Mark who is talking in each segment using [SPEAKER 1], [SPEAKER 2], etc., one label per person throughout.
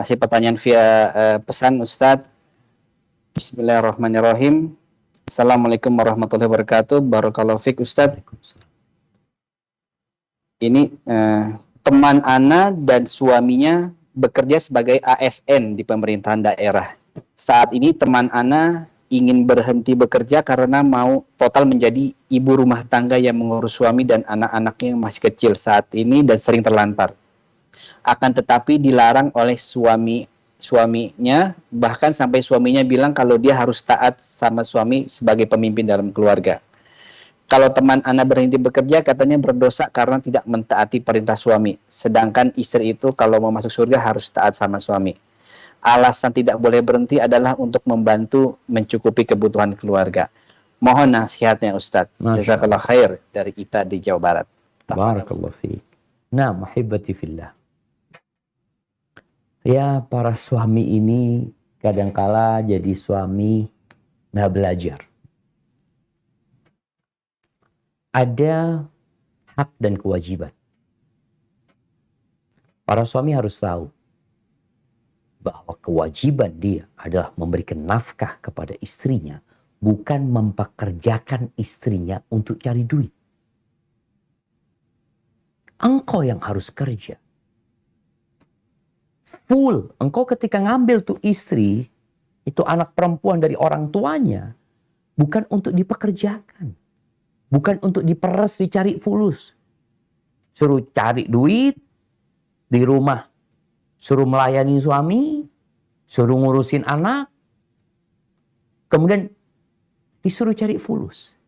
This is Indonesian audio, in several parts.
[SPEAKER 1] Masih pertanyaan via pesan Ustadz. Bismillahirrahmanirrahim. Assalamualaikum warahmatullahi wabarakatuh. Barakallahu fiik Ustadz. Ini teman Ana dan suaminya bekerja sebagai ASN di pemerintahan daerah. Saat ini teman Ana ingin berhenti bekerja karena mau total menjadi ibu rumah tangga yang mengurus suami dan anak-anaknya yang masih kecil saat ini dan sering terlantar. Akan tetapi dilarang oleh suaminya, bahkan sampai suaminya bilang kalau dia harus taat sama suami sebagai pemimpin dalam keluarga. Kalau teman Ana berhenti bekerja, katanya berdosa karena tidak mentaati perintah suami. Sedangkan istri itu kalau mau masuk surga harus taat sama suami. Alasan tidak boleh berhenti adalah untuk membantu mencukupi kebutuhan keluarga. Mohon nasihatnya Ustadz. Jazakallah khair dari kita di Jawa Barat.
[SPEAKER 2] Barakallahu fiik. Nah, mahibati fillah. Ya, para suami ini kadangkala jadi suami nggak belajar. Ada hak dan kewajiban. Para suami harus tahu bahwa kewajiban dia adalah memberikan nafkah kepada istrinya, bukan mempekerjakan istrinya untuk cari duit. Engkau yang harus kerja. Full. Engkau ketika ngambil tuh istri, itu anak perempuan dari orang tuanya, bukan untuk dipekerjakan. Bukan untuk diperes, dicari fulus. Suruh cari duit di rumah. Suruh melayani suami. Suruh ngurusin anak. Kemudian disuruh cari fulus.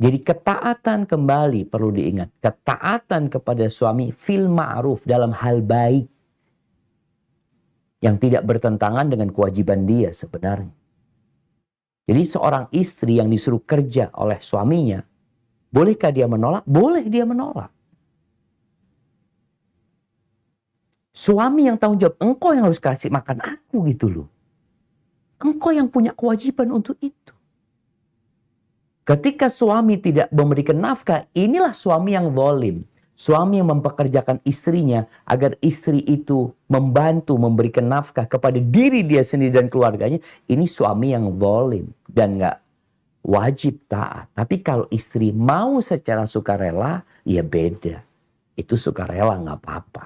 [SPEAKER 2] Jadi ketaatan kembali perlu diingat. Ketaatan kepada suami fil ma'ruf dalam hal baik. Yang tidak bertentangan dengan kewajiban dia sebenarnya. Jadi seorang istri yang disuruh kerja oleh suaminya, bolehkah dia menolak? Boleh dia menolak. Suami yang tanggung jawab, engkau yang harus kasih makan aku gitu loh. Engkau yang punya kewajiban untuk itu. Ketika suami tidak memberikan nafkah, inilah suami yang zalim. Suami yang mempekerjakan istrinya agar istri itu membantu memberikan nafkah kepada diri dia sendiri dan keluarganya. Ini suami yang zalim dan nggak wajib taat. Tapi kalau istri mau secara sukarela, ya beda. Itu sukarela nggak apa-apa.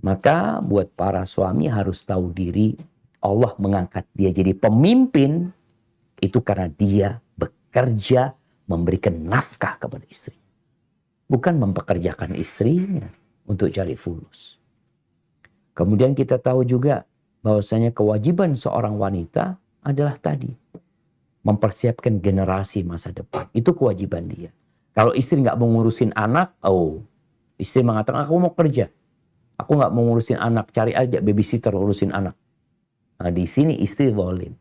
[SPEAKER 2] Maka buat para suami harus tahu diri, Allah mengangkat dia jadi pemimpin itu karena dia bekerja memberikan nafkah kepada istri. Bukan mempekerjakan istrinya untuk cari fulus. Kemudian kita tahu juga bahwasanya kewajiban seorang wanita adalah tadi. Mempersiapkan generasi masa depan. Itu kewajiban dia. Kalau istri nggak mau ngurusin anak, istri mengatakan aku mau kerja. Aku nggak mau ngurusin anak, cari aja babysitter urusin anak. Nah, di sini istri zalim.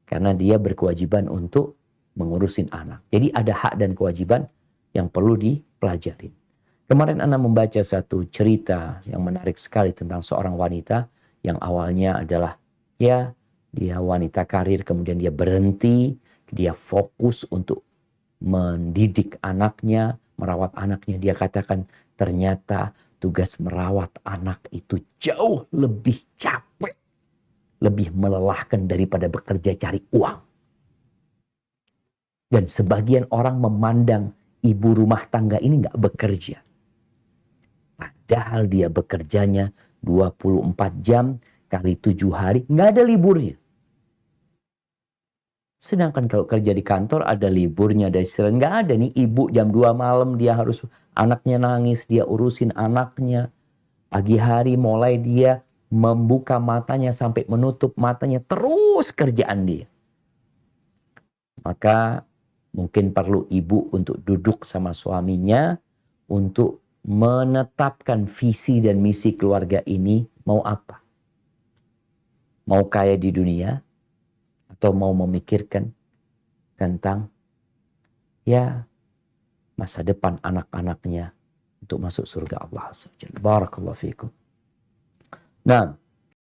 [SPEAKER 2] Karena dia berkewajiban untuk mengurusin anak. Jadi ada hak dan kewajiban yang perlu dipelajari. Kemarin Ana membaca satu cerita yang menarik sekali tentang seorang wanita yang awalnya adalah dia wanita karir, kemudian dia berhenti, dia fokus untuk mendidik anaknya, merawat anaknya. Dia katakan ternyata tugas merawat anak itu jauh lebih capek, lebih melelahkan daripada bekerja cari uang. Dan sebagian orang memandang ibu rumah tangga ini nggak bekerja. Padahal dia bekerjanya 24 jam kali 7 hari, nggak ada liburnya. Sedangkan kalau kerja di kantor ada liburnya, ada istirahat. Nggak ada nih, ibu jam 2 malam dia harus, anaknya nangis, dia urusin anaknya. Pagi hari mulai dia membuka matanya sampai menutup matanya, terus kerjaan dia. Maka mungkin perlu ibu untuk duduk sama suaminya untuk menetapkan visi dan misi keluarga ini mau apa. Mau kaya di dunia atau mau memikirkan tentang ya masa depan anak-anaknya untuk masuk surga Allah. Barakallahu fiikum. Nah,